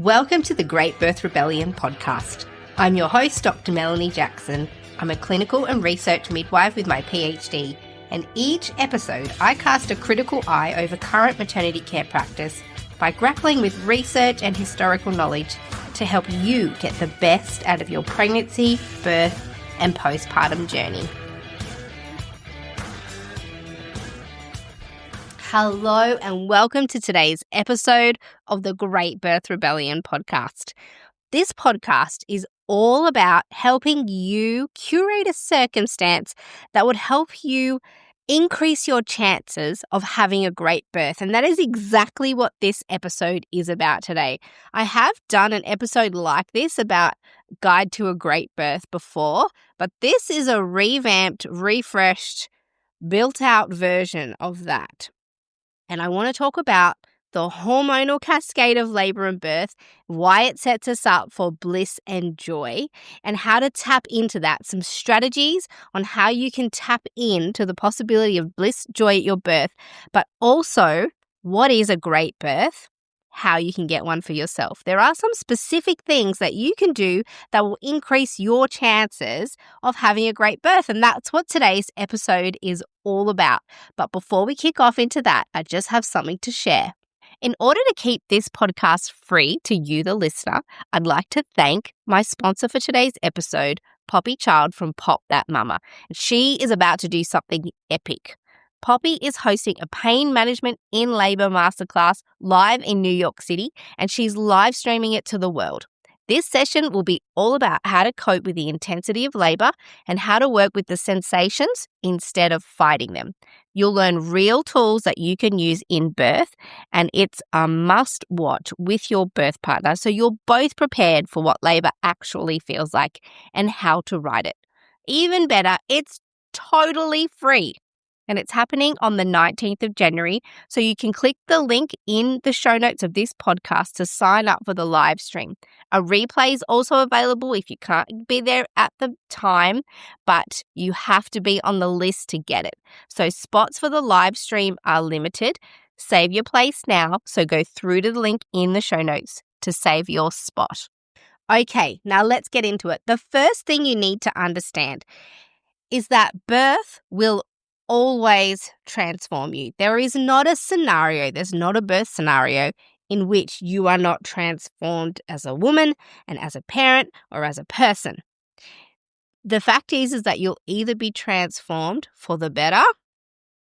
Welcome to the Great Birth Rebellion podcast. I'm your host, Dr. Melanie Jackson. I'm a clinical and research midwife with my PhD, and each episode I cast a critical eye over current maternity care practice by grappling with research and historical knowledge to help you get the best out of your pregnancy, birth, and postpartum journey. Hello and welcome to today's episode of the Great Birth Rebellion podcast. This podcast is all about helping you curate a circumstance that would help you increase your chances of having a great birth. And that is exactly what this episode is about today. I have done an episode like this about Guide to a Great Birth before, but this is a revamped, refreshed, built-out version of that. And I want to talk about the hormonal cascade of labor and birth, why it sets us up for bliss and joy, and how to tap into that. Some strategies on how you can tap into the possibility of bliss, joy at your birth, but also what is a great birth, how you can get one for yourself. There are some specific things that you can do that will increase your chances of having a great birth, and that's what today's episode is all about. But before we kick off into that, I just have something to share. In order to keep this podcast free to you, the listener, I'd like to thank my sponsor for today's episode, Poppy Child from Pop That Mama. She is about to do something epic. Poppy is hosting a pain management in labor masterclass live in New York City, and she's live streaming it to the world. This session will be all about how to cope with the intensity of labor and how to work with the sensations instead of fighting them. You'll learn real tools that you can use in birth, and it's a must watch with your birth partner so you're both prepared for what labor actually feels like and how to ride it. Even better, it's totally free. And it's happening on the 19th of January, so you can click the link in the show notes of this podcast to sign up for the live stream. A replay is also available if you can't be there at the time, but you have to be on the list to get it. So spots for the live stream are limited. Save your place now, so go through to the link in the show notes to save your spot. Okay, now let's get into it. The first thing you need to understand is that birth will always transform you. There is not a scenario, there's not a birth scenario in which you are not transformed as a woman and as a parent or as a person. The fact is that you'll either be transformed for the better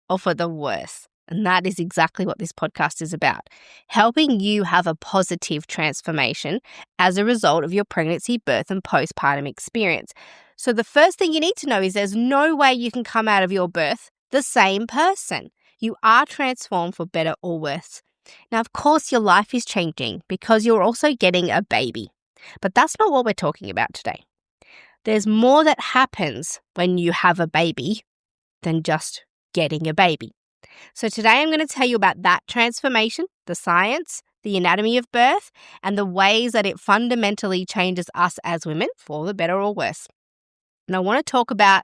or for the worse. And that is exactly what this podcast is about, helping you have a positive transformation as a result of your pregnancy, birth, and postpartum experience. So the first thing you need to know is there's no way you can come out of your birth the same person. You are transformed for better or worse. Now, of course, your life is changing because you're also getting a baby. But that's not what we're talking about today. There's more that happens when you have a baby than just getting a baby. So today I'm going to tell you about that transformation, the science, the anatomy of birth, and the ways that it fundamentally changes us as women for the better or worse. And I want to talk about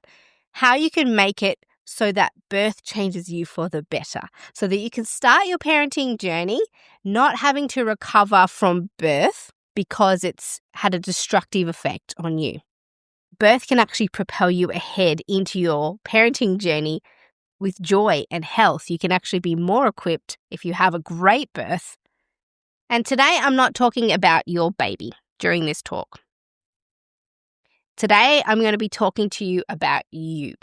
how you can make it so that birth changes you for the better, so that you can start your parenting journey not having to recover from birth because it's had a destructive effect on you. Birth can actually propel you ahead into your parenting journey with joy and health. You can actually be more equipped if you have a great birth. And today I'm not talking about your baby during this talk. Today I'm going to be talking to you about you.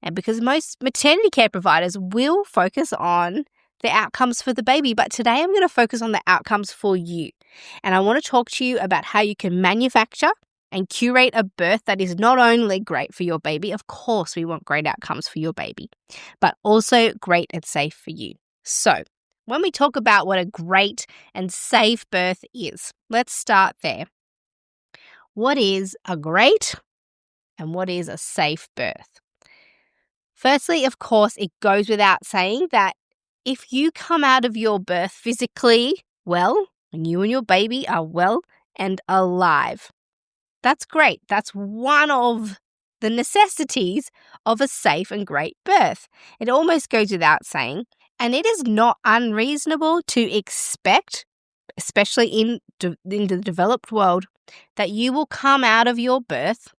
And because most maternity care providers will focus on the outcomes for the baby, but today I'm going to focus on the outcomes for you. And I want to talk to you about how you can manufacture and curate a birth that is not only great for your baby, of course we want great outcomes for your baby, but also great and safe for you. So when we talk about what a great and safe birth is, let's start there. What is a great and what is a safe birth? Firstly, of course, it goes without saying that if you come out of your birth physically well, and you and your baby are well and alive, that's great. That's one of the necessities of a safe and great birth. It almost goes without saying, and it is not unreasonable to expect especially in the developed world, that you will come out of your birth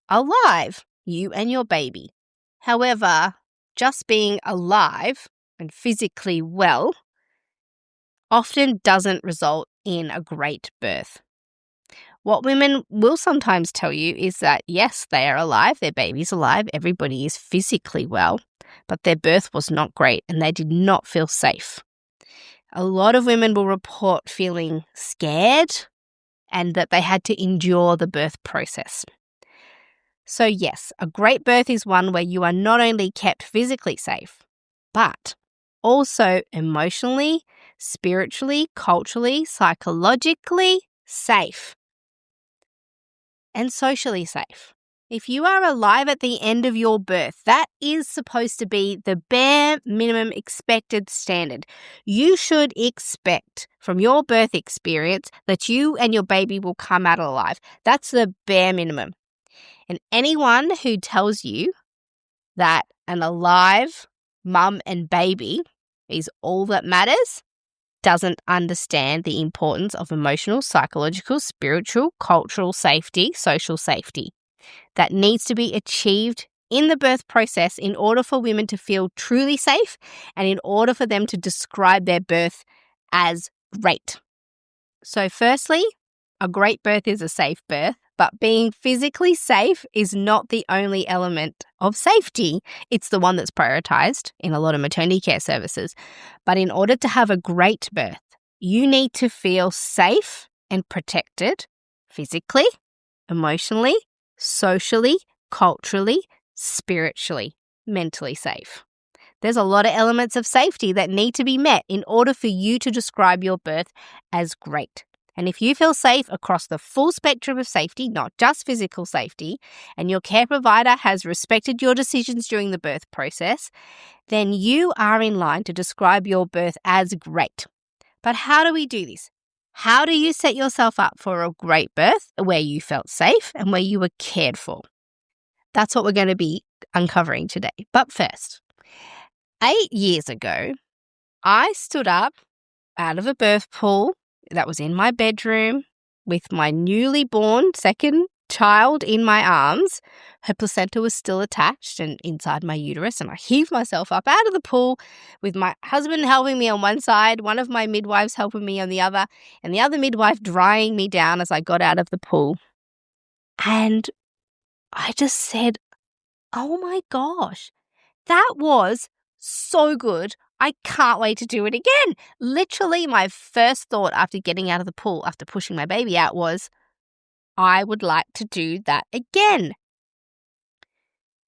alive, you and your baby. However, just being alive and physically well often doesn't result in a great birth. What women will sometimes tell you is that, yes, they are alive, their baby's alive, everybody is physically well, but their birth was not great and they did not feel safe. A lot of women will report feeling scared and that they had to endure the birth process. So yes, a great birth is one where you are not only kept physically safe, but also emotionally, spiritually, culturally, psychologically safe. And socially safe. If you are alive at the end of your birth, that is supposed to be the bare minimum expected standard. You should expect from your birth experience that you and your baby will come out alive. That's the bare minimum. And anyone who tells you that an alive mum and baby is all that matters doesn't understand the importance of emotional, psychological, spiritual, cultural safety, social safety that needs to be achieved in the birth process in order for women to feel truly safe and in order for them to describe their birth as great. So firstly, a great birth is a safe birth, but being physically safe is not the only element of safety. It's the one that's prioritized in a lot of maternity care services. But in order to have a great birth, you need to feel safe and protected physically, emotionally, socially, culturally, spiritually, mentally safe. There's a lot of elements of safety that need to be met in order for you to describe your birth as great. And if you feel safe across the full spectrum of safety, not just physical safety, and your care provider has respected your decisions during the birth process, then you are in line to describe your birth as great. But how do we do this? How do you set yourself up for a great birth where you felt safe and where you were cared for? That's what we're going to be uncovering today. But first, 8 years ago, I stood up out of a birth pool that was in my bedroom with my newly born second child in my arms. Her placenta was still attached and inside my uterus, and I heaved myself up out of the pool with my husband helping me on one side, one of my midwives helping me on the other, and the other midwife drying me down as I got out of the pool. And I just said, oh my gosh, that was so good. I can't wait to do it again. Literally, my first thought after getting out of the pool, after pushing my baby out, was, I would like to do that again.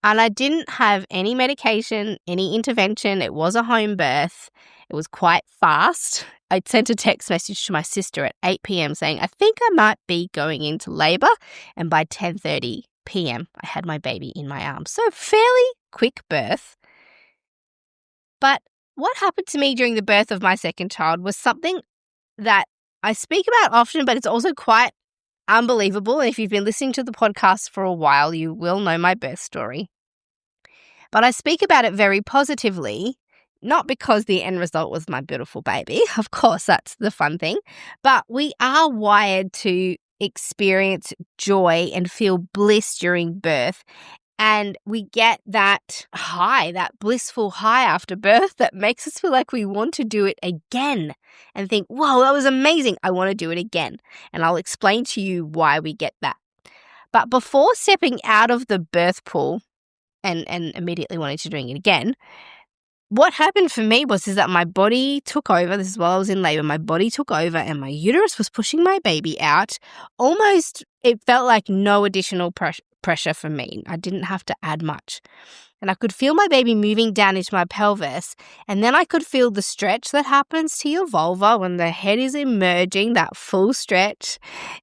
And I didn't have any medication, any intervention. It was a home birth. It was quite fast. I sent a text message to my sister at 8 p.m. saying, I think I might be going into labour. And by 10:30 p.m., I had my baby in my arms. So fairly quick birth. But what happened to me during the birth of my second child was something that I speak about often, but it's also quite unbelievable. And if you've been listening to the podcast for a while, you will know my birth story. But I speak about it very positively, not because the end result was my beautiful baby. Of course, that's the fun thing. But we are wired to experience joy and feel bliss during birth. And we get that high, that blissful high after birth that makes us feel like we want to do it again and think, whoa, that was amazing. I want to do it again. And I'll explain to you why we get that. But before stepping out of the birth pool and immediately wanting to doing it again, what happened for me was that my body took over. This is while I was in labor. My body took over and my uterus was pushing my baby out. Almost, it felt like no additional pressure for me. I didn't have to add much. And I could feel my baby moving down into my pelvis. And then I could feel the stretch that happens to your vulva when the head is emerging, that full stretch.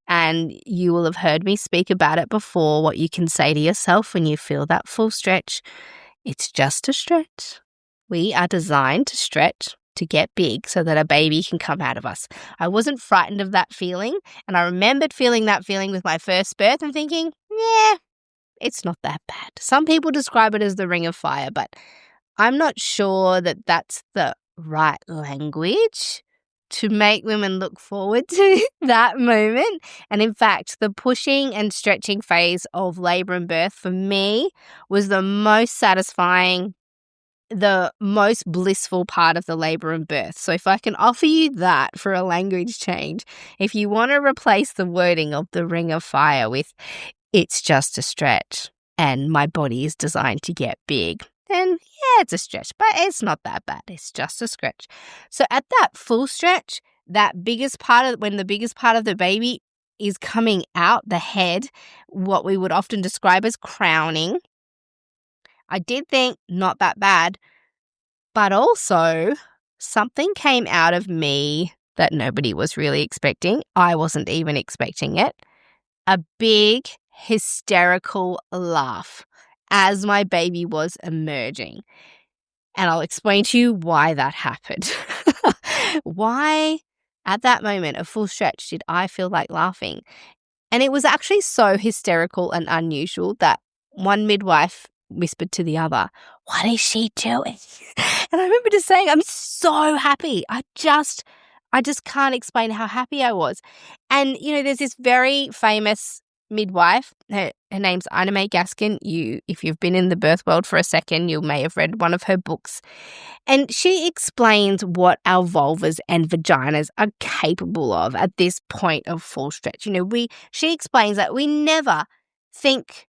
And you will have heard me speak about it before, what you can say to yourself when you feel that full stretch. It's just a stretch. We are designed to stretch to get big so that a baby can come out of us. I wasn't frightened of that feeling. And I remembered feeling that feeling with my first birth and thinking, yeah, it's not that bad. Some people describe it as the ring of fire, but I'm not sure that that's the right language to make women look forward to that moment. And in fact, the pushing and stretching phase of labor and birth for me was the most satisfying, the most blissful part of the labor and birth. So if I can offer you that for a language change, if you want to replace the wording of the Ring of Fire with "it's just a stretch and my body is designed to get big," then yeah, it's a stretch, but it's not that bad. It's just a stretch. So at that full stretch, that biggest part of when the biggest part of the baby is coming out, the head, what we would often describe as crowning, I did think not that bad, but also something came out of me that nobody was really expecting. I wasn't even expecting it. A big hysterical laugh as my baby was emerging. And I'll explain to you why that happened. Why, at that moment of full stretch, did I feel like laughing? And it was actually so hysterical and unusual that one midwife whispered to the other, "What is she doing?" And I remember just saying, "I'm so happy. I just can't explain how happy I was." And, there's this very famous midwife. Her name's Ina May Gaskin. If you've been in the birth world for a second, you may have read one of her books. And she explains what our vulvas and vaginas are capable of at this point of full stretch. She explains that we never think,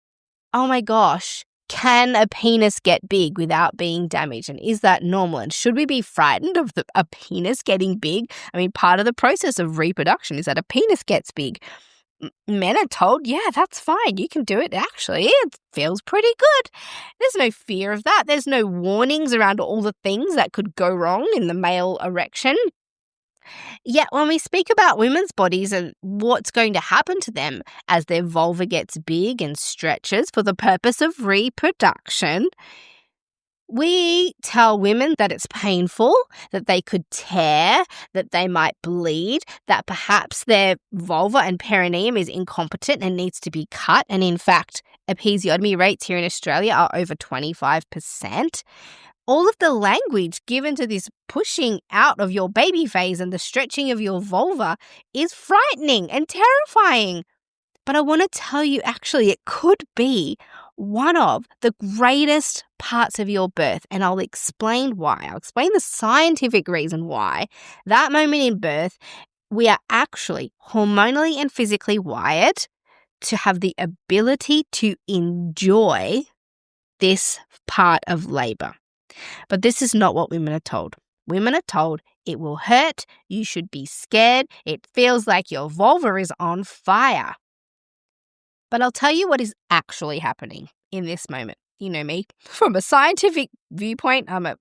"Oh my gosh, can a penis get big without being damaged? And is that normal? And should we be frightened of a penis getting big?" I mean, part of the process of reproduction is that a penis gets big. Men are told, yeah, that's fine. You can do it. Actually, it feels pretty good. There's no fear of that. There's no warnings around all the things that could go wrong in the male erection. Yet when we speak about women's bodies and what's going to happen to them as their vulva gets big and stretches for the purpose of reproduction, we tell women that it's painful, that they could tear, that they might bleed, that perhaps their vulva and perineum is incompetent and needs to be cut. And in fact, episiotomy rates here in Australia are over 25%. All of the language given to this pushing out of your baby phase and the stretching of your vulva is frightening and terrifying. But I want to tell you, actually, it could be one of the greatest parts of your birth. And I'll explain why. I'll explain the scientific reason why. That moment in birth, we are actually hormonally and physically wired to have the ability to enjoy this part of labor. But this is not what women are told. Women are told it will hurt, you should be scared, it feels like your vulva is on fire. But I'll tell you what is actually happening in this moment. You know me. From a scientific viewpoint, I'm a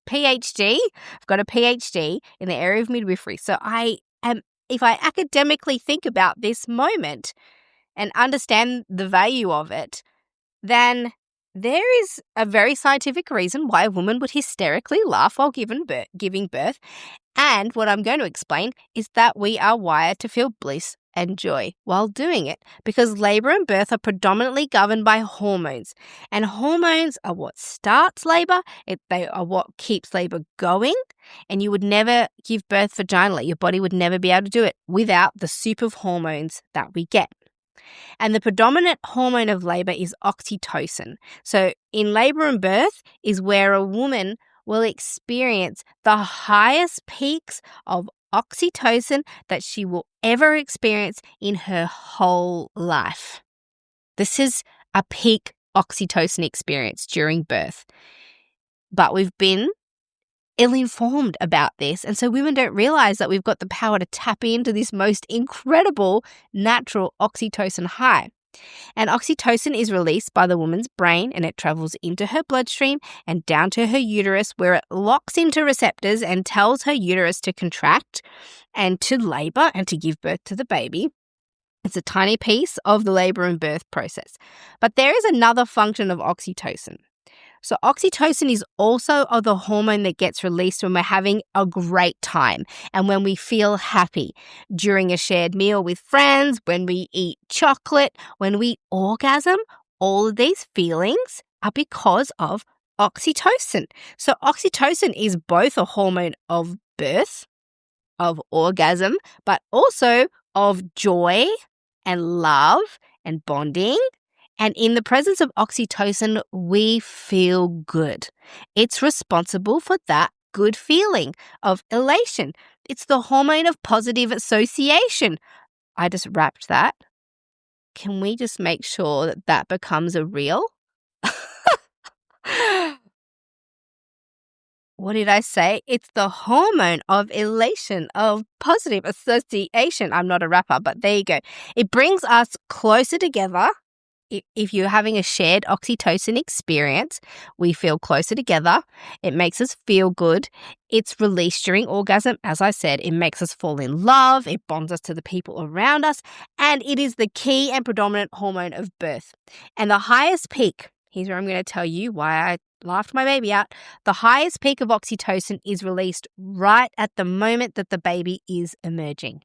PhD. I've got a PhD in the area of midwifery. So if I academically think about this moment and understand the value of it, then there is a very scientific reason why a woman would hysterically laugh while giving birth. And what I'm going to explain is that we are wired to feel bliss and joy while doing it, because labor and birth are predominantly governed by hormones. And hormones are what starts labor. They are what keeps labor going. And you would never give birth vaginally. Your body would never be able to do it without the soup of hormones that we get. And the predominant hormone of labor is oxytocin. So in labor and birth is where a woman will experience the highest peaks of oxytocin that she will ever experience in her whole life. This is a peak oxytocin experience during birth. But we've been ill-informed about this, and so women don't realize that we've got the power to tap into this most incredible natural oxytocin high. And oxytocin is released by the woman's brain, and it travels into her bloodstream and down to her uterus, where it locks into receptors and tells her uterus to contract and to labor and to give birth to the baby. It's a tiny piece of the labor and birth process. But there is another function of oxytocin. So oxytocin is also the hormone that gets released when we're having a great time and when we feel happy, during a shared meal with friends, when we eat chocolate, when we orgasm. All of these feelings are because of oxytocin. So oxytocin is both a hormone of birth of orgasm, but also of joy and love and bonding. And in the presence of oxytocin, we feel good. It's responsible for that good feeling of elation. It's the hormone of positive association. I just wrapped that. Can we just make sure that that becomes a reel? What did I say? It's the hormone of elation, of positive association. I'm not a rapper, but there you go. It brings us closer together. If you're having a shared oxytocin experience, we feel closer together. It makes us feel good. It's released during orgasm. As I said, it makes us fall in love. It bonds us to the people around us. And it is the key and predominant hormone of birth. And the highest peak, here's where I'm going to tell you why I laughed my baby out. The highest peak of oxytocin is released right at the moment that the baby is emerging.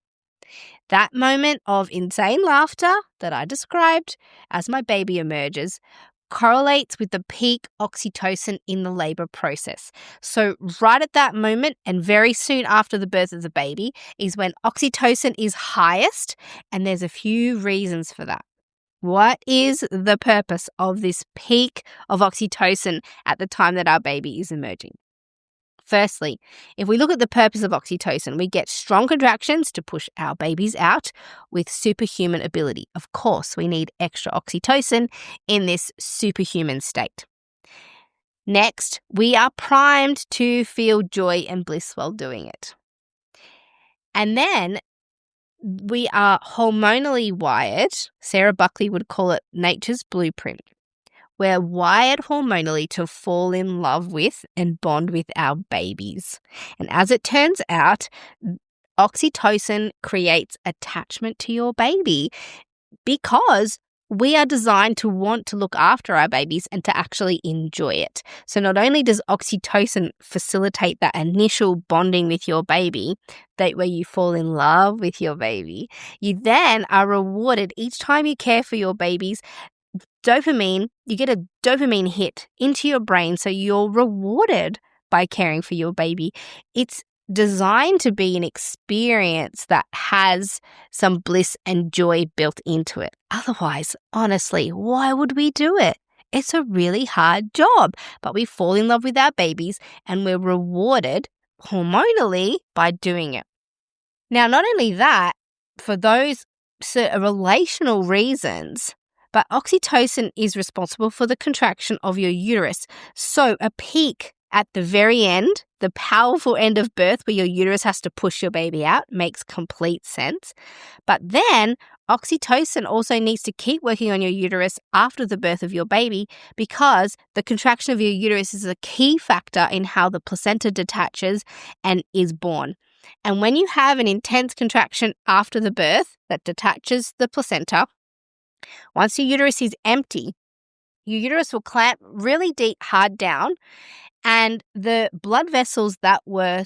That moment of insane laughter that I described as my baby emerges correlates with the peak oxytocin in the labor process. So right at that moment and very soon after the birth of the baby is when oxytocin is highest, and there's a few reasons for that. What is the purpose of this peak of oxytocin at the time that our baby is emerging? Firstly, if we look at the purpose of oxytocin, we get strong contractions to push our babies out with superhuman ability. Of course, we need extra oxytocin in this superhuman state. Next, we are primed to feel joy and bliss while doing it. And then we are hormonally wired. Sarah Buckley would call it nature's blueprint. We're wired hormonally to fall in love with and bond with our babies. And as it turns out, oxytocin creates attachment to your baby because we are designed to want to look after our babies and to actually enjoy it. So not only does oxytocin facilitate that initial bonding with your baby, that where you fall in love with your baby, you then are rewarded each time you care for your babies. Dopamine, you get a dopamine hit into your brain, so you're rewarded by caring for your baby. It's designed to be an experience that has some bliss and joy built into it. Otherwise, honestly, why would we do it? It's a really hard job, but we fall in love with our babies and we're rewarded hormonally by doing it. Now, not only that, for those relational reasons, but oxytocin is responsible for the contraction of your uterus. So a peak at the very end, the powerful end of birth where your uterus has to push your baby out, makes complete sense. But then oxytocin also needs to keep working on your uterus after the birth of your baby because the contraction of your uterus is a key factor in how the placenta detaches and is born. And when you have an intense contraction after the birth that detaches the placenta, once your uterus is empty, your uterus will clamp really deep, hard down, and the blood vessels that were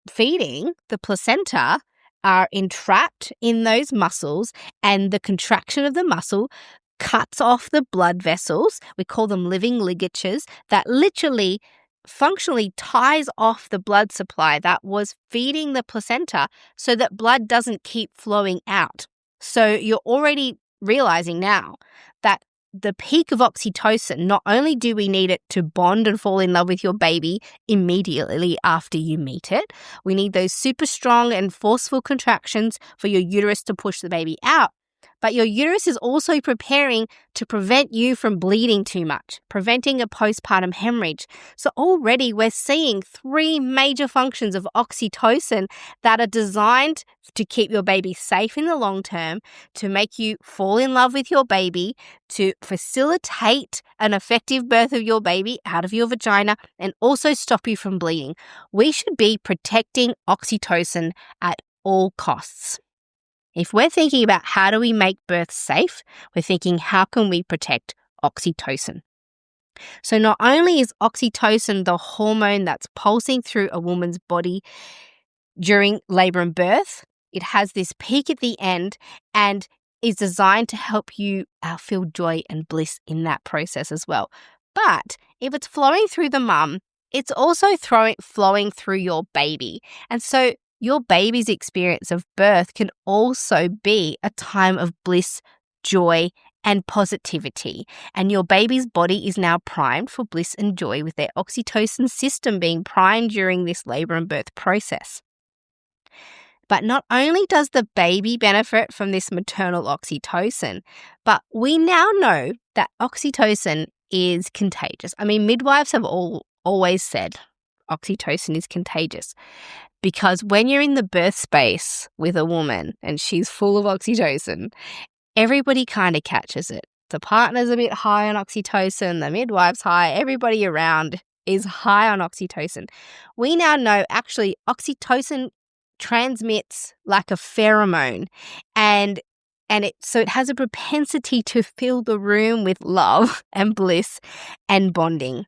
feeding the placenta are entrapped in those muscles, and the contraction of the muscle cuts off the blood vessels. We call them living ligatures that literally functionally ties off the blood supply that was feeding the placenta so that blood doesn't keep flowing out. So you're already realizing now that the peak of oxytocin, not only do we need it to bond and fall in love with your baby immediately after you meet it, we need those super strong and forceful contractions for your uterus to push the baby out. But your uterus is also preparing to prevent you from bleeding too much, preventing a postpartum hemorrhage. So already we're seeing 3 major functions of oxytocin that are designed to keep your baby safe in the long term, to make you fall in love with your baby, to facilitate an effective birth of your baby out of your vagina, and also stop you from bleeding. We should be protecting oxytocin at all costs. If we're thinking about how do we make birth safe, we're thinking how can we protect oxytocin. So not only is oxytocin the hormone that's pulsing through a woman's body during labor and birth, it has this peak at the end and is designed to help you feel joy and bliss in that process as well. But if it's flowing through the mum, it's also flowing through your baby. And so your baby's experience of birth can also be a time of bliss, joy, and positivity. And your baby's body is now primed for bliss and joy with their oxytocin system being primed during this labor and birth process. But not only does the baby benefit from this maternal oxytocin, but we now know that oxytocin is contagious. I mean, midwives have always said oxytocin is contagious because when you're in the birth space with a woman and she's full of oxytocin, everybody kind of catches it. The partner's a bit high on oxytocin, the midwife's high, everybody around is high on oxytocin. We now know actually oxytocin transmits like a pheromone and it has a propensity to fill the room with love and bliss and bonding.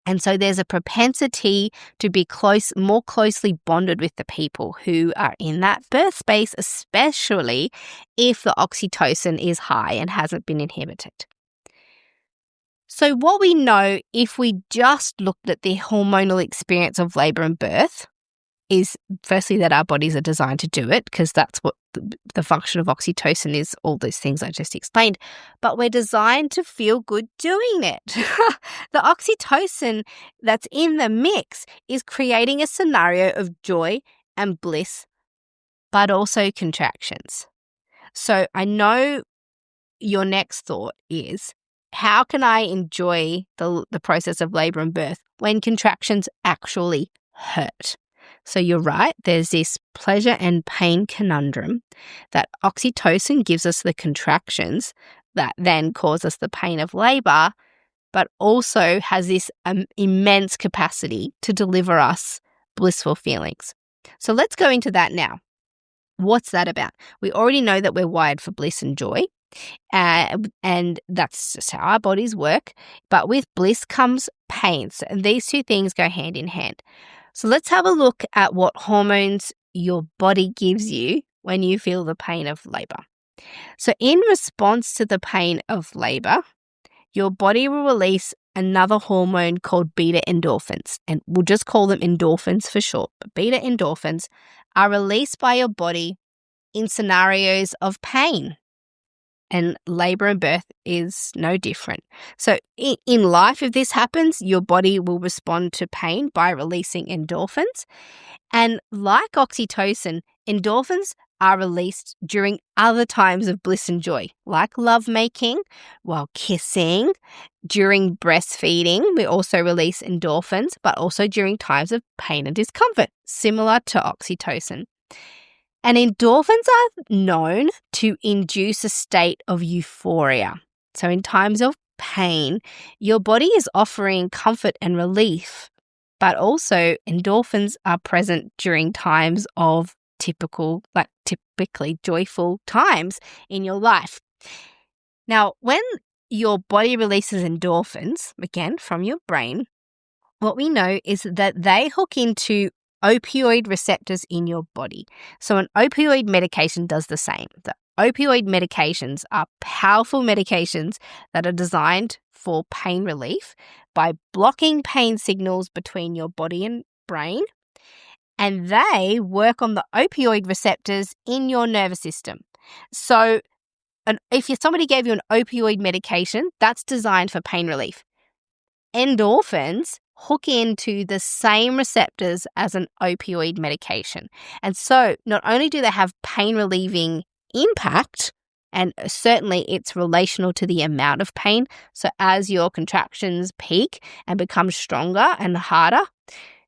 And so there's a propensity to be more closely bonded with the people who are in that birth space, especially if the oxytocin is high and hasn't been inhibited. So what we know if we just looked at the hormonal experience of labor and birth is firstly that our bodies are designed to do it because that's what the function of oxytocin is, all those things I just explained. But we're designed to feel good doing it. The oxytocin that's in the mix is creating a scenario of joy and bliss, but also contractions. So I know your next thought is, how can I enjoy the process of labor and birth when contractions actually hurt? So you're right, there's this pleasure and pain conundrum that oxytocin gives us the contractions that then cause us the pain of labor, but also has this immense capacity to deliver us blissful feelings. So let's go into that now. What's that about? We already know that we're wired for bliss and joy, and that's just how our bodies work. But with bliss comes pain, and these two things go hand in hand. So let's have a look at what hormones your body gives you when you feel the pain of labor. So in response to the pain of labor, your body will release another hormone called beta endorphins, and we'll just call them endorphins for short. But beta endorphins are released by your body in scenarios of pain. And labor and birth is no different. So in life, if this happens, your body will respond to pain by releasing endorphins. And like oxytocin, endorphins are released during other times of bliss and joy, like lovemaking, while kissing, during breastfeeding. We also release endorphins, but also during times of pain and discomfort, similar to oxytocin. And endorphins are known to induce a state of euphoria. So in times of pain, your body is offering comfort and relief, but also endorphins are present during times of typically joyful times in your life. Now, when your body releases endorphins, again, from your brain, what we know is that they hook into opioid receptors in your body. So an opioid medication does the same. The opioid medications are powerful medications that are designed for pain relief by blocking pain signals between your body and brain, and they work on the opioid receptors in your nervous system. So if somebody gave you an opioid medication, that's designed for pain relief. Endorphins hook into the same receptors as an opioid medication. And so not only do they have pain relieving impact, and certainly it's relational to the amount of pain. So as your contractions peak and become stronger and harder,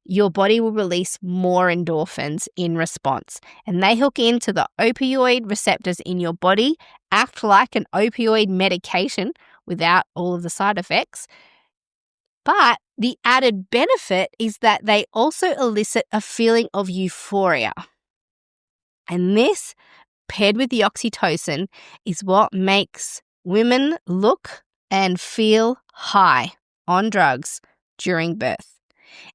your body will release more endorphins in response. And they hook into the opioid receptors in your body, act like an opioid medication without all of the side effects. But the added benefit is that they also elicit a feeling of euphoria. And this, paired with the oxytocin, is what makes women look and feel high on drugs during birth.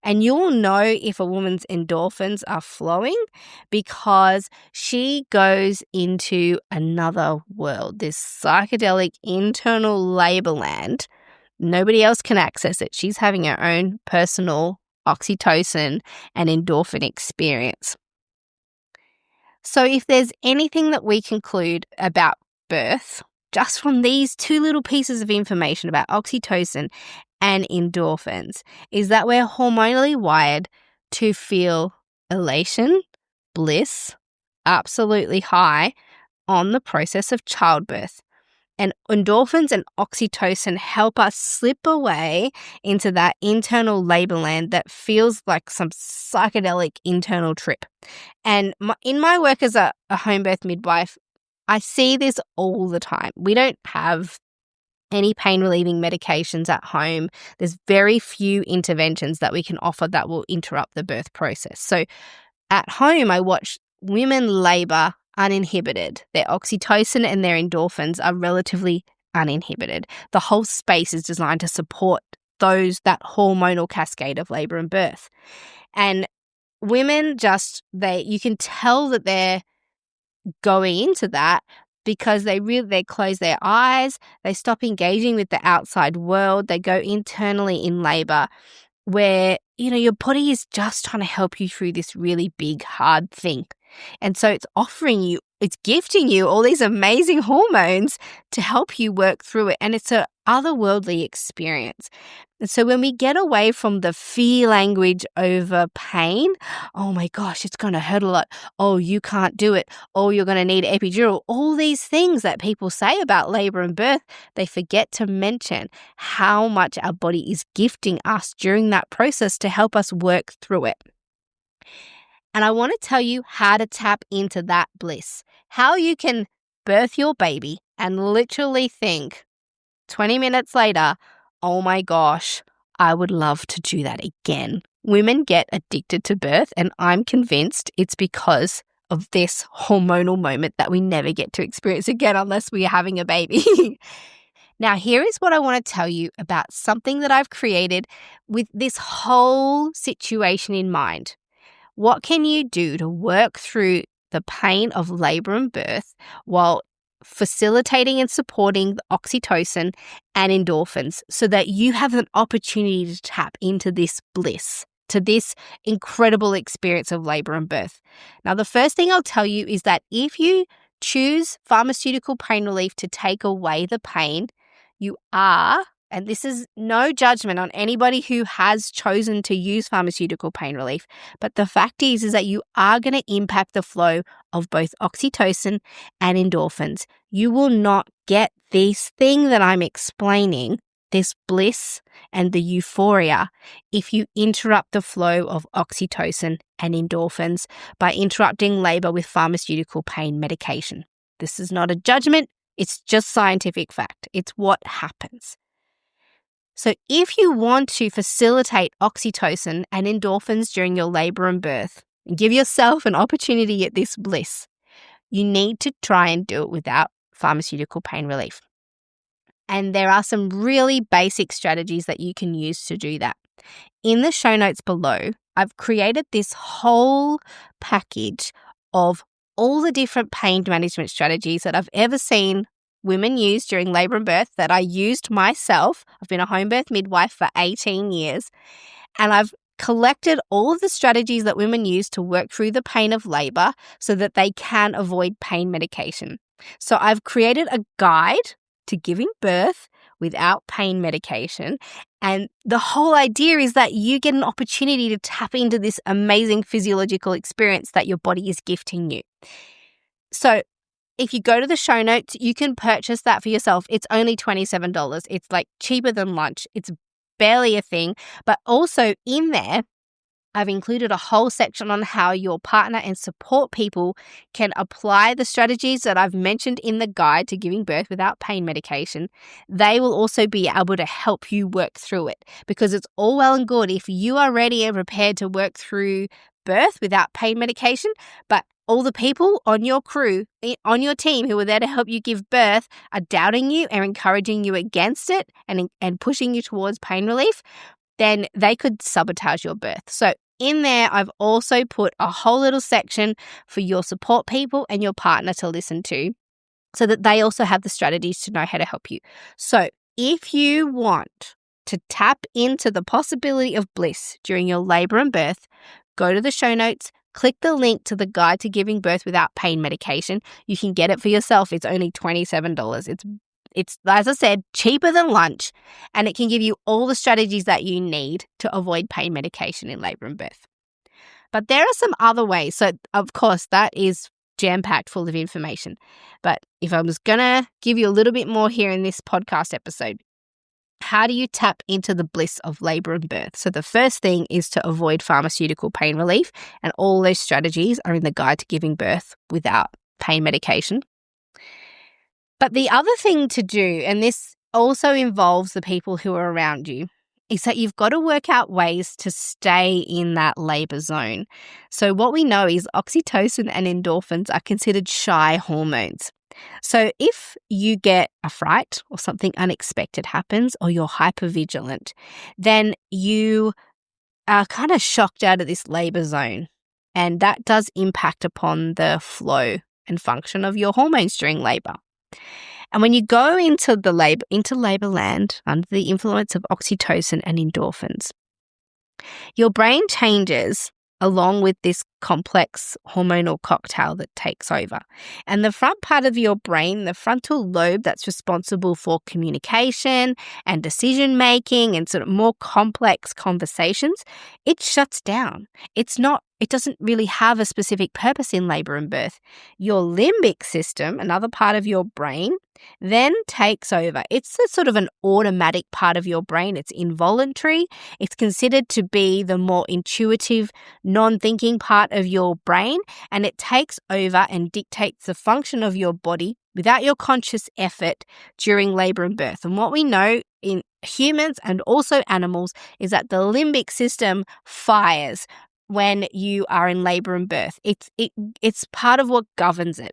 And you'll know if a woman's endorphins are flowing because she goes into another world, this psychedelic internal labor land. Nobody else can access it. She's having her own personal oxytocin and endorphin experience. So if there's anything that we conclude about birth, just from these two little pieces of information about oxytocin and endorphins, is that we're hormonally wired to feel elation, bliss, absolutely high on the process of childbirth. And endorphins and oxytocin help us slip away into that internal labor land that feels like some psychedelic internal trip. And in my work as a home birth midwife, I see this all the time. We don't have any pain relieving medications at home. There's very few interventions that we can offer that will interrupt the birth process. So at home, I watch women labor uninhibited. Their oxytocin and their endorphins are relatively uninhibited. The whole space is designed to support that hormonal cascade of labor and birth. And women you can tell that they're going into that because they close their eyes, they stop engaging with the outside world, they go internally in labor where, your body is just trying to help you through this really big, hard thing. And so it's gifting you all these amazing hormones to help you work through it. And it's an otherworldly experience. And so when we get away from the fear language over pain, oh my gosh, it's going to hurt a lot. Oh, you can't do it. Oh, you're going to need epidural. All these things that people say about labor and birth, they forget to mention how much our body is gifting us during that process to help us work through it. And I want to tell you how to tap into that bliss, how you can birth your baby and literally think 20 minutes later, oh my gosh, I would love to do that again. Women get addicted to birth, and I'm convinced it's because of this hormonal moment that we never get to experience again unless we are having a baby. Now, here is what I want to tell you about something that I've created with this whole situation in mind. What can you do to work through the pain of labor and birth while facilitating and supporting the oxytocin and endorphins so that you have an opportunity to tap into this bliss, to this incredible experience of labor and birth? Now, the first thing I'll tell you is that if you choose pharmaceutical pain relief to take away the pain, you are, and this is no judgment on anybody who has chosen to use pharmaceutical pain relief, but the fact is that you are going to impact the flow of both oxytocin and endorphins. You will not get this thing that I'm explaining, this bliss and the euphoria, if you interrupt the flow of oxytocin and endorphins by interrupting labor with pharmaceutical pain medication. This is not a judgment. It's just scientific fact. It's what happens. So if you want to facilitate oxytocin and endorphins during your labor and birth and give yourself an opportunity at this bliss, you need to try and do it without pharmaceutical pain relief. And there are some really basic strategies that you can use to do that. In the show notes below, I've created this whole package of all the different pain management strategies that I've ever seen women use during labor and birth that I used myself. I've been a home birth midwife for 18 years, and I've collected all of the strategies that women use to work through the pain of labor so that they can avoid pain medication. So I've created a guide to giving birth without pain medication. And the whole idea is that you get an opportunity to tap into this amazing physiological experience that your body is gifting you. So if you go to the show notes, you can purchase that for yourself. It's only $27. It's like cheaper than lunch. It's barely a thing. But also in there, I've included a whole section on how your partner and support people can apply the strategies that I've mentioned in the guide to giving birth without pain medication. They will also be able to help you work through it, because it's all well and good if you are ready and prepared to work through birth without pain medication, but all the people on your crew, on your team who are there to help you give birth are doubting you and encouraging you against it and pushing you towards pain relief, then they could sabotage your birth. So in there, I've also put a whole little section for your support people and your partner to listen to so that they also have the strategies to know how to help you. So if you want to tap into the possibility of bliss during your labor and birth, go to the show notes, click the link to the Guide to Giving Birth Without Pain medication. You can get it for yourself. It's only $27. It's, as I said, cheaper than lunch, and it can give you all the strategies that you need to avoid pain medication in labor and birth. But there are some other ways. So, of course, that is jam-packed full of information. But if I was going to give you a little bit more here in this podcast episode, how do you tap into the bliss of labor and birth? So the first thing is to avoid pharmaceutical pain relief, and all those strategies are in the Guide to Giving Birth Without Pain medication. But the other thing to do, and this also involves the people who are around you, is that you've got to work out ways to stay in that labor zone. So what we know is oxytocin and endorphins are considered shy hormones. So if you get a fright or something unexpected happens, or you're hypervigilant, then you are kind of shocked out of this labor zone. And that does impact upon the flow and function of your hormones during labor. And when you go into labor land under the influence of oxytocin and endorphins, your brain changes along with this complex hormonal cocktail that takes over. And the front part of your brain, the frontal lobe that's responsible for communication and decision-making and sort of more complex conversations, it shuts down. It doesn't really have a specific purpose in labor and birth. Your limbic system, another part of your brain, then takes over. It's a sort of an automatic part of your brain. It's involuntary. It's considered to be the more intuitive, non-thinking part of your brain, and it takes over and dictates the function of your body without your conscious effort during labor and birth. And what we know in humans and also animals is that the limbic system fires when you are in labor and birth. It's part of what governs it.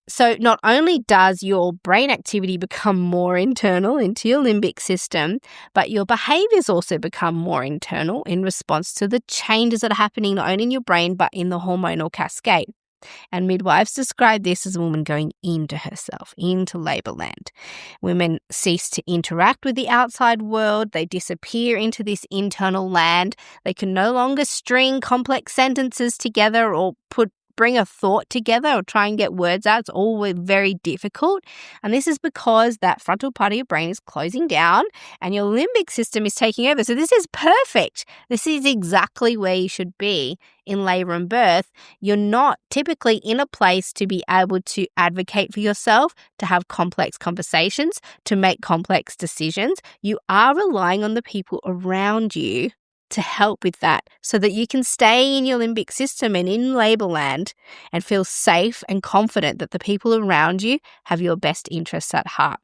So not only does your brain activity become more internal into your limbic system, but your behaviors also become more internal in response to the changes that are happening not only in your brain, but in the hormonal cascade. And midwives describe this as a woman going into herself, into labor land. Women cease to interact with the outside world. They disappear into this internal land. They can no longer string complex sentences together or bring a thought together or try and get words out. It's all very difficult. And this is because that frontal part of your brain is closing down and your limbic system is taking over. So this is perfect. This is exactly where you should be in labor and birth. You're not typically in a place to be able to advocate for yourself, to have complex conversations, to make complex decisions. You are relying on the people around you to help with that so that you can stay in your limbic system and in labor land and feel safe and confident that the people around you have your best interests at heart.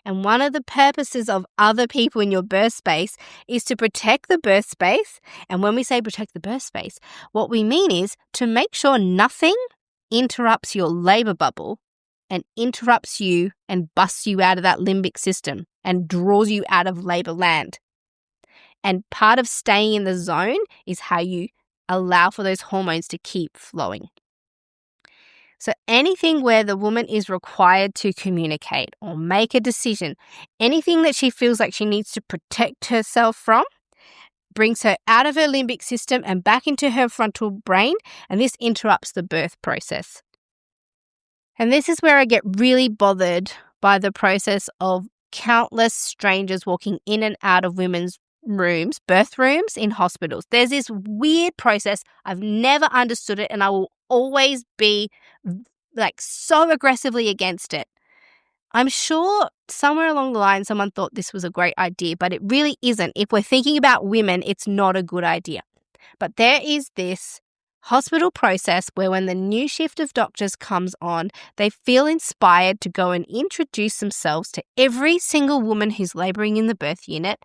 And one of the purposes of other people in your birth space is to protect the birth space. And when we say protect the birth space, what we mean is to make sure nothing interrupts your labor bubble and interrupts you and busts you out of that limbic system and draws you out of labor land. And part of staying in the zone is how you allow for those hormones to keep flowing. So anything where the woman is required to communicate or make a decision, anything that she feels like she needs to protect herself from, brings her out of her limbic system and back into her frontal brain, and this interrupts the birth process. And this is where I get really bothered by the process of countless strangers walking in and out of women's rooms, birth rooms in hospitals. There's this weird process. I've never understood it, and I will always be so aggressively against it. I'm sure somewhere along the line someone thought this was a great idea, but it really isn't. If we're thinking about women, it's not a good idea. But there is this hospital process where when the new shift of doctors comes on, they feel inspired to go and introduce themselves to every single woman who's labouring in the birth unit,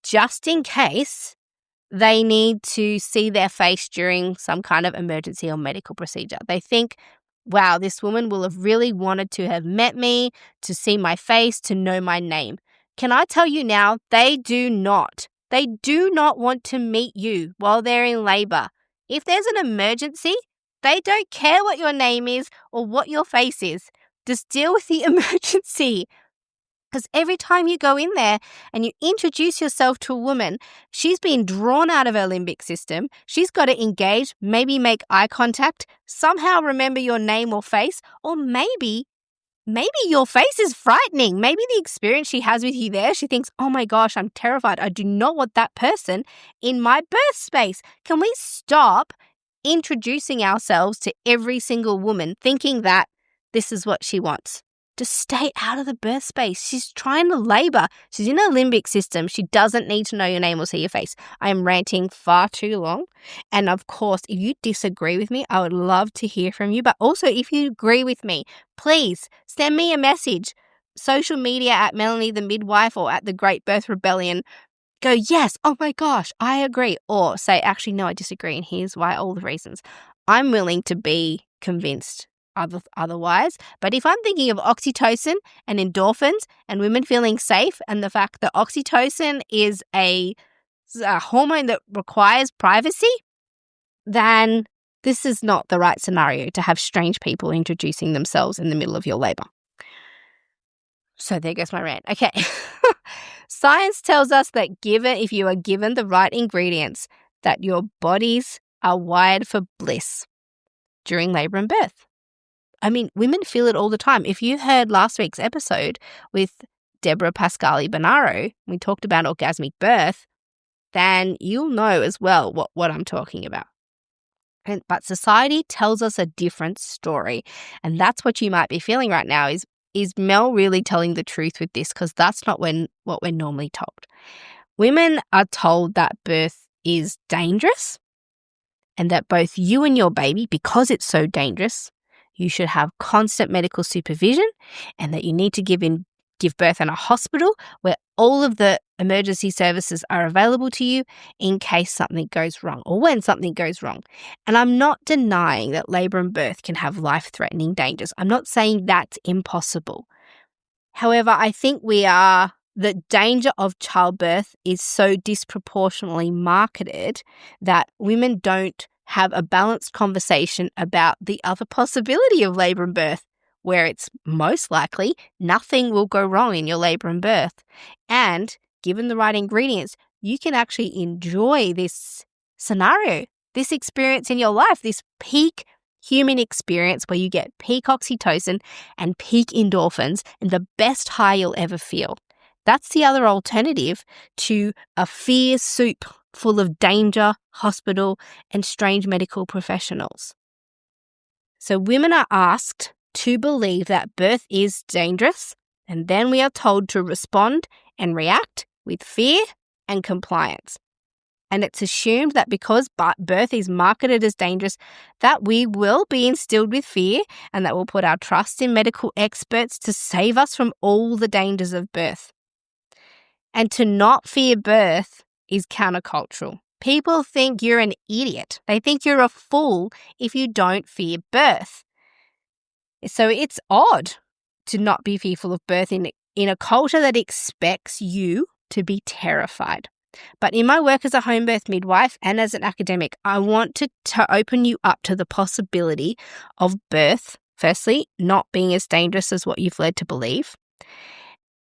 just in case they need to see their face during some kind of emergency or medical procedure. They think, wow, this woman will have really wanted to have met me, to see my face, to know my name. Can I tell you now, they do not. They do not want to meet you while they're in labour. If there's an emergency, they don't care what your name is or what your face is. Just deal with the emergency. Because every time you go in there and you introduce yourself to a woman, she's been drawn out of her limbic system. She's got to engage, maybe make eye contact, somehow remember your name or face, or maybe your face is frightening. Maybe the experience she has with you there, she thinks, oh my gosh, I'm terrified. I do not want that person in my birth space. Can we stop introducing ourselves to every single woman thinking that this is what she wants? Just stay out of the birth space. She's trying to labor. She's in her limbic system. She doesn't need to know your name or see your face. I am ranting far too long. And of course, if you disagree with me, I would love to hear from you. But also, if you agree with me, please send me a message. Social media at Melanie the Midwife or at the Great Birth Rebellion. Go, yes, oh my gosh, I agree. Or say, actually, no, I disagree. And here's why, all the reasons. I'm willing to be convinced otherwise. But if I'm thinking of oxytocin and endorphins and women feeling safe, and the fact that oxytocin is a hormone that requires privacy, then this is not the right scenario to have strange people introducing themselves in the middle of your labor. So there goes my rant. Okay. Science tells us that if you are given the right ingredients, that your bodies are wired for bliss during labor and birth. I mean, women feel it all the time. If you heard last week's episode with Deborah Pascali-Bonaro, we talked about orgasmic birth, then you'll know as well what I'm talking about. But society tells us a different story. And that's what you might be feeling right now is Mel really telling the truth with this? Because that's not what we're normally told. Women are told that birth is dangerous and that both you and your baby, because it's so dangerous, you should have constant medical supervision and that you need to give birth in a hospital where all of the emergency services are available to you in case something goes wrong or when something goes wrong. And I'm not denying that labor and birth can have life-threatening dangers. I'm not saying that's impossible. However, I think the danger of childbirth is so disproportionately marketed that women don't have a balanced conversation about the other possibility of labor and birth, where it's most likely nothing will go wrong in your labor and birth. And given the right ingredients, you can actually enjoy this scenario, this experience in your life, this peak human experience where you get peak oxytocin and peak endorphins and the best high you'll ever feel. That's the other alternative to a fear soup full of danger, hospital, and strange medical professionals. So women are asked to believe that birth is dangerous, and then we are told to respond and react with fear and compliance. And it's assumed that because birth is marketed as dangerous, that we will be instilled with fear and that we'll put our trust in medical experts to save us from all the dangers of birth. And to not fear birth is countercultural. People think you're an idiot. They think you're a fool if you don't fear birth. So it's odd to not be fearful of birth in a culture that expects you to be terrified. But in my work as a home birth midwife and as an academic, I want to open you up to the possibility of birth, firstly, not being as dangerous as what you've led to believe.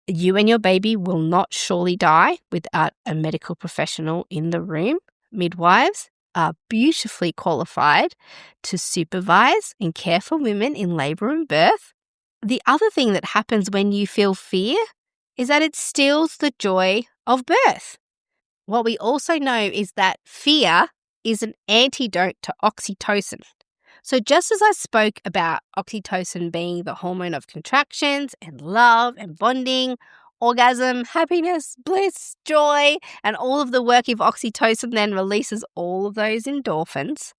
You and your baby will not surely die without a medical professional in the room. Midwives are beautifully qualified to supervise and care for women in labour and birth. The other thing that happens when you feel fear is that it steals the joy of birth. What we also know is that fear is an antidote to oxytocin. So just as I spoke about oxytocin being the hormone of contractions and love and bonding, orgasm, happiness, bliss, joy, and all of the work of oxytocin then releases all of those endorphins,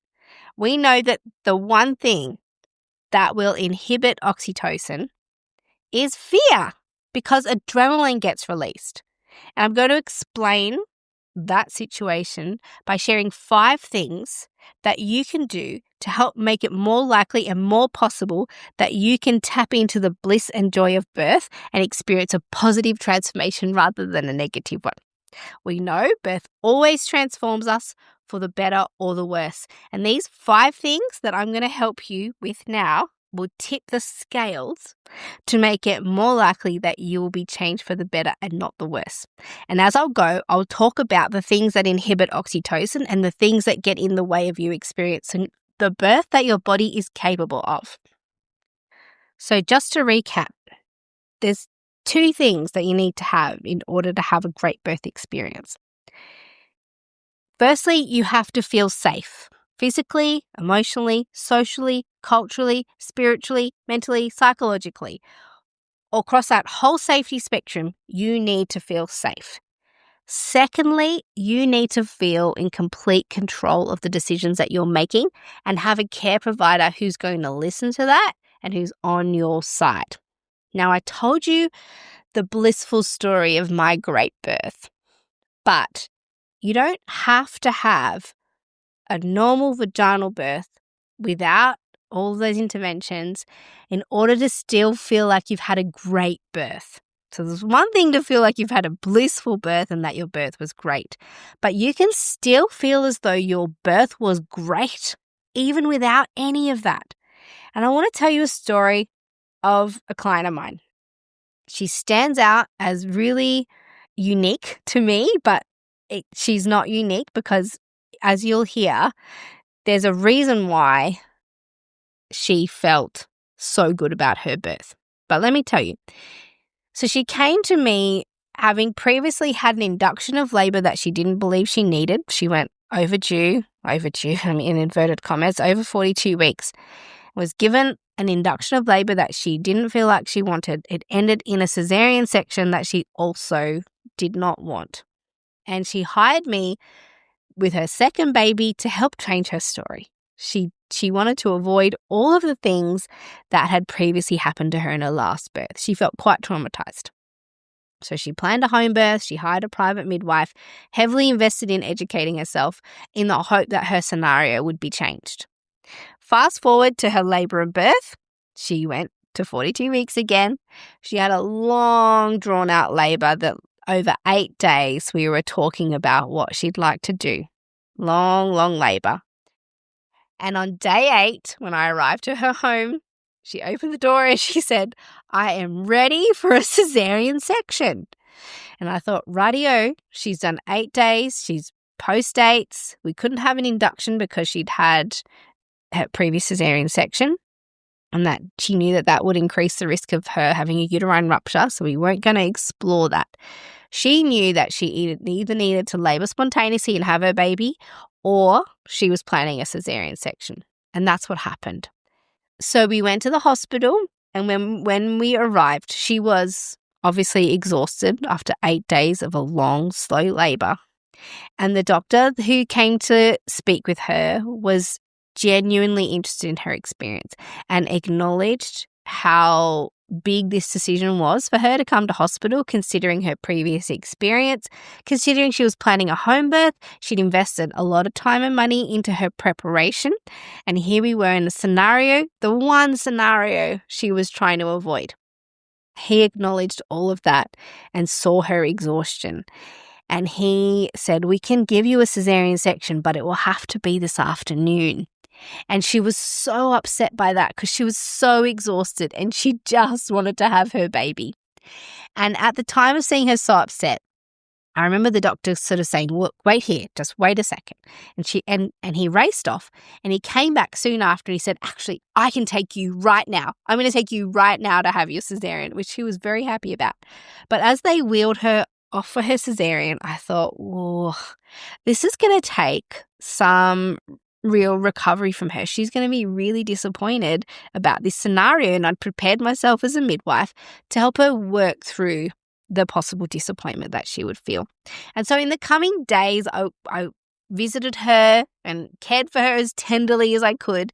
we know that the one thing that will inhibit oxytocin is fear because adrenaline gets released. And I'm going to explain that situation by sharing 5 things that you can do to help make it more likely and more possible that you can tap into the bliss and joy of birth and experience a positive transformation rather than a negative one. We know birth always transforms us for the better or the worse. And these 5 things that I'm going to help you with now will tip the scales to make it more likely that you will be changed for the better and not the worse. And as I'll talk about the things that inhibit oxytocin and the things that get in the way of you experiencing the birth that your body is capable of. So just to recap, there's 2 things that you need to have in order to have a great birth experience. Firstly, you have to feel safe. Physically, emotionally, socially, culturally, spiritually, mentally, psychologically. Across that whole safety spectrum, you need to feel safe. Secondly, you need to feel in complete control of the decisions that you're making and have a care provider who's going to listen to that and who's on your side. Now, I told you the blissful story of my great birth, but you don't have to have a normal vaginal birth without all those interventions in order to still feel like you've had a great birth. So there's one thing to feel like you've had a blissful birth and that your birth was great, but you can still feel as though your birth was great even without any of that. And I want to tell you a story of a client of mine. She stands out as really unique to me, but she's not unique because, as you'll hear, there's a reason why she felt so good about her birth. But let me tell you. So she came to me having previously had an induction of labour that she didn't believe she needed. She went overdue, I mean in inverted commas, over 42 weeks. Was given an induction of labour that she didn't feel like she wanted. It ended in a cesarean section that she also did not want. And she hired me with her second baby to help change her story. She wanted to avoid all of the things that had previously happened to her in her last birth. She felt quite traumatized. So she planned a home birth, she hired a private midwife, heavily invested in educating herself in the hope that her scenario would be changed. Fast forward to her labour and birth, she went to 42 weeks again. She had a long drawn-out labour that over 8 days we were talking about what she'd like to do. Long labour. And on day 8, when I arrived to her home, she opened the door and she said, "I am ready for a cesarean section." And I thought, rightio, she's done 8 days, she's post-dates. We couldn't have an induction because she'd had her previous cesarean section and that she knew that would increase the risk of her having a uterine rupture, so we weren't going to explore that. She knew that she either needed to labour spontaneously and have her baby or she was planning a cesarean section, and that's what happened. So we went to the hospital, and when we arrived, she was obviously exhausted after 8 days of a long, slow labour. And the doctor who came to speak with her was genuinely interested in her experience and acknowledged how big this decision was for her to come to hospital, considering her previous experience, considering she was planning a home birth. She'd invested a lot of time and money into her preparation. And here we were in a scenario, the one scenario she was trying to avoid. He acknowledged all of that and saw her exhaustion. And he said, "We can give you a cesarean section, but it will have to be this afternoon." And she was so upset by that because she was so exhausted and she just wanted to have her baby. And at the time of seeing her so upset, I remember the doctor sort of saying, "Look, wait here, just wait a second." And he raced off and he came back soon after and he said, "Actually, I can take you right now. I'm going to take you right now to have your cesarean," which she was very happy about. But as they wheeled her off for her cesarean, I thought, whoa, this is going to take some real recovery from her. She's going to be really disappointed about this scenario, and I'd prepared myself as a midwife to help her work through the possible disappointment that she would feel. And so in the coming days, I visited her and cared for her as tenderly as I could,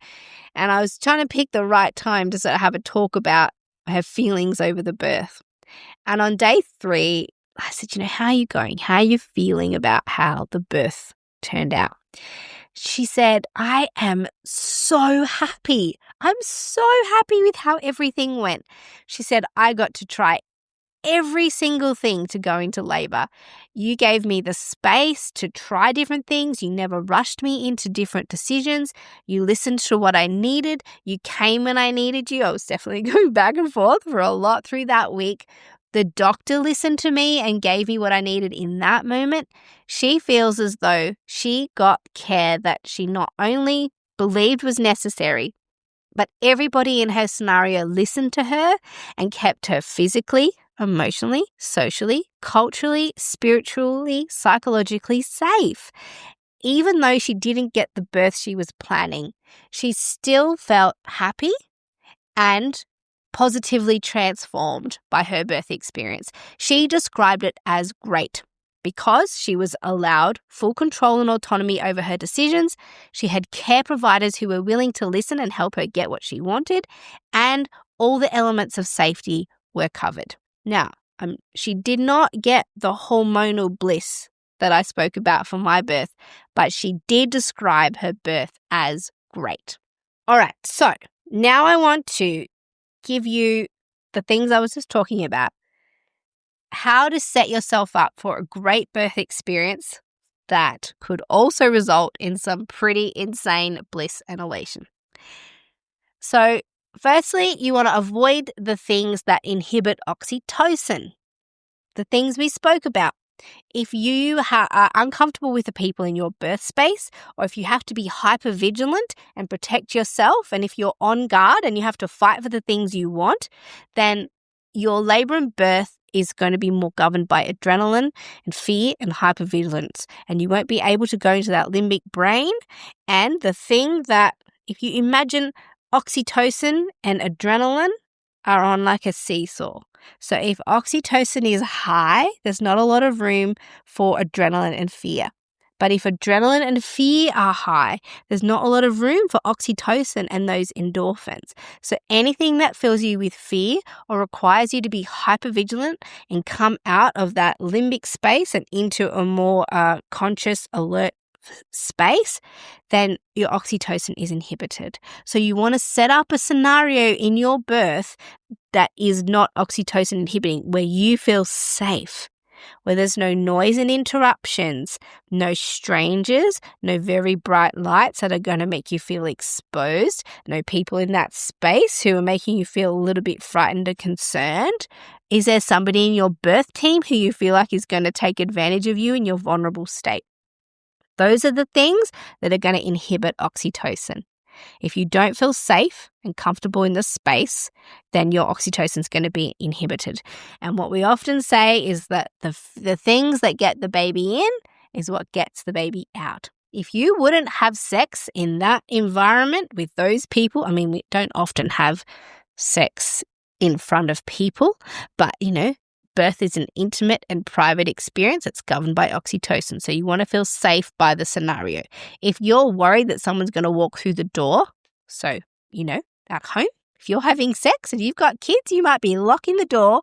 and I was trying to pick the right time to sort of have a talk about her feelings over the birth. And on day 3, I said, "How are you going? How are you feeling about how the birth turned out?" She said, "I am so happy. I'm so happy with how everything went." She said, "I got to try every single thing to go into labor. You gave me the space to try different things. You never rushed me into different decisions. You listened to what I needed. You came when I needed you. I was definitely going back and forth for a lot through that week. The doctor listened to me and gave me what I needed in that moment. She feels as though she got care that she not only believed was necessary, but everybody in her scenario listened to her and kept her physically, emotionally, socially, culturally, spiritually, psychologically safe. Even though she didn't get the birth she was planning, she still felt happy and positively transformed by her birth experience. She described it as great because she was allowed full control and autonomy over her decisions. She had care providers who were willing to listen and help her get what she wanted, and all the elements of safety were covered. Now, she did not get the hormonal bliss that I spoke about for my birth, but she did describe her birth as great. All right, so now I want to give you the things I was just talking about, how to set yourself up for a great birth experience that could also result in some pretty insane bliss and elation. So, firstly, you want to avoid the things that inhibit oxytocin, the things we spoke about. If you are uncomfortable with the people in your birth space, or if you have to be hypervigilant and protect yourself, and if you're on guard and you have to fight for the things you want, then your labor and birth is going to be more governed by adrenaline and fear and hypervigilance, and you won't be able to go into that limbic brain. And the thing that, if you imagine oxytocin and adrenaline are on like a seesaw. So if oxytocin is high, there's not a lot of room for adrenaline and fear. But if adrenaline and fear are high, there's not a lot of room for oxytocin and those endorphins. So anything that fills you with fear or requires you to be hypervigilant and come out of that limbic space and into a more conscious, alert space, then your oxytocin is inhibited. So you want to set up a scenario in your birth that is not oxytocin inhibiting, where you feel safe, where there's no noise and interruptions, no strangers, no very bright lights that are going to make you feel exposed, no people in that space who are making you feel a little bit frightened or concerned. Is there somebody in your birth team who you feel like is going to take advantage of you in your vulnerable state? Those are the things that are going to inhibit oxytocin. If you don't feel safe and comfortable in the space, then your oxytocin is going to be inhibited. And what we often say is that the things that get the baby in is what gets the baby out. If you wouldn't have sex in that environment with those people, I mean, we don't often have sex in front of people, but, birth is an intimate and private experience that's governed by oxytocin. So you want to feel safe by the scenario. If you're worried that someone's going to walk through the door, so, at home, if you're having sex and you've got kids, you might be locking the door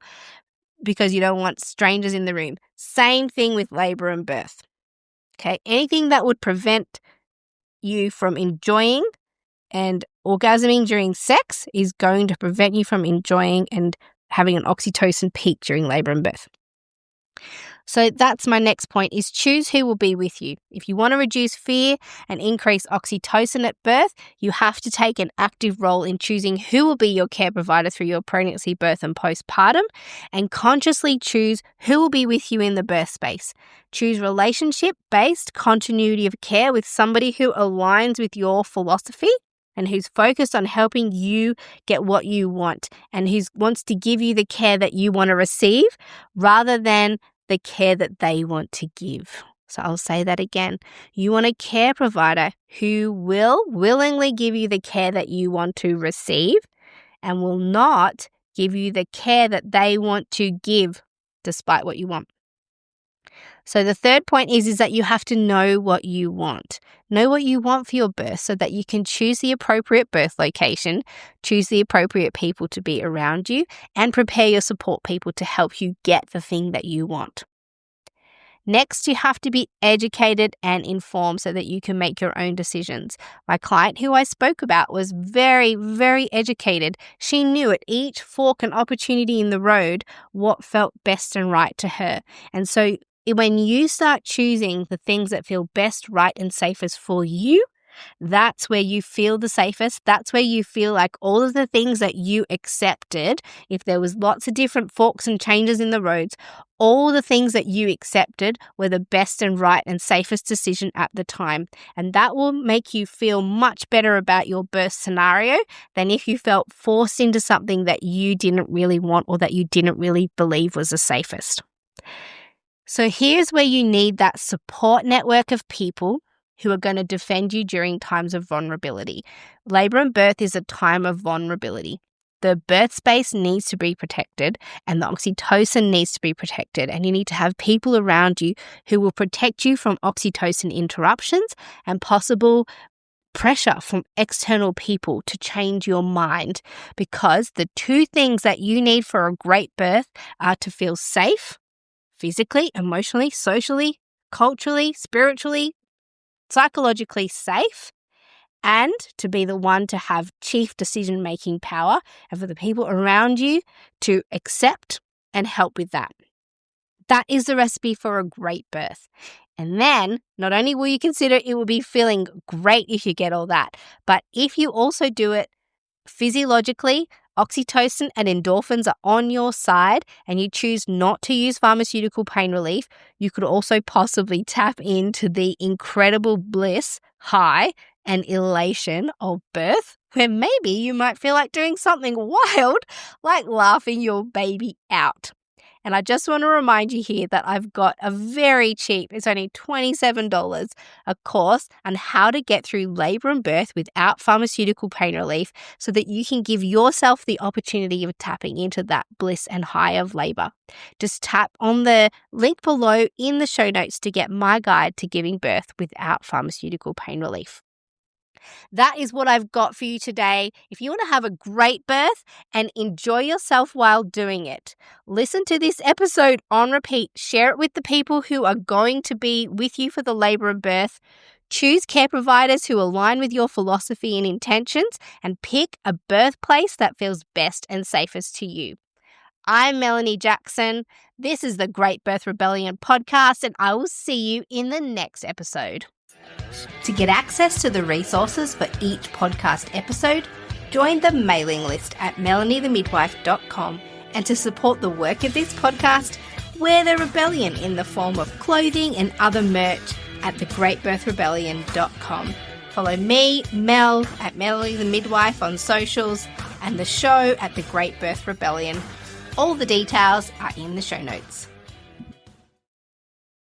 because you don't want strangers in the room. Same thing with labor and birth. Okay, anything that would prevent you from enjoying and orgasming during sex is going to prevent you from enjoying and having an oxytocin peak during labor and birth. So that's my next point, is choose who will be with you. If you want to reduce fear and increase oxytocin at birth, you have to take an active role in choosing who will be your care provider through your pregnancy, birth, and postpartum, and consciously choose who will be with you in the birth space. Choose relationship-based continuity of care with somebody who aligns with your philosophy and who's focused on helping you get what you want, and who wants to give you the care that you want to receive rather than the care that they want to give. So I'll say that again. You want a care provider who will willingly give you the care that you want to receive and will not give you the care that they want to give despite what you want. So the third point is that you have to know what you want. Know what you want for your birth so that you can choose the appropriate birth location, choose the appropriate people to be around you, and prepare your support people to help you get the thing that you want. Next, you have to be educated and informed so that you can make your own decisions. My client who I spoke about was very, very educated. She knew at each fork and opportunity in the road what felt best and right to her. And so when you start choosing the things that feel best, right, and safest for you, that's where you feel the safest. That's where you feel like all of the things that you accepted, if there was lots of different forks and changes in the roads, all the things that you accepted were the best and right and safest decision at the time. And that will make you feel much better about your birth scenario than if you felt forced into something that you didn't really want or that you didn't really believe was the safest. So here's where you need that support network of people who are going to defend you during times of vulnerability. Labour and birth is a time of vulnerability. The birth space needs to be protected and the oxytocin needs to be protected, and you need to have people around you who will protect you from oxytocin interruptions and possible pressure from external people to change your mind, because the two things that you need for a great birth are to feel safe, physically, emotionally, socially, culturally, spiritually, psychologically safe, and to be the one to have chief decision-making power and for the people around you to accept and help with that. That is the recipe for a great birth. And then not only will you consider it will be feeling great if you get all that, but if you also do it physiologically, oxytocin and endorphins are on your side and you choose not to use pharmaceutical pain relief, you could also possibly tap into the incredible bliss, high, and elation of birth, where maybe you might feel like doing something wild, like laughing your baby out. And I just want to remind you here that I've got a very cheap, it's only $27, a course on how to get through labour and birth without pharmaceutical pain relief so that you can give yourself the opportunity of tapping into that bliss and high of labour. Just tap on the link below in the show notes to get my guide to giving birth without pharmaceutical pain relief. That is what I've got for you today. If you want to have a great birth and enjoy yourself while doing it, listen to this episode on repeat. Share it with the people who are going to be with you for the labour and birth. Choose care providers who align with your philosophy and intentions, and pick a birthplace that feels best and safest to you. I'm Melanie Jackson. This is the Great Birth Rebellion podcast, and I will see you in the next episode. To get access to the resources for each podcast episode, join the mailing list at melaniethemidwife.com, and to support the work of this podcast, wear the rebellion in the form of clothing and other merch at thegreatbirthrebellion.com. Follow me, Mel, at Melanie the Midwife on socials, and the show at The Great Birth Rebellion. All the details are in the show notes.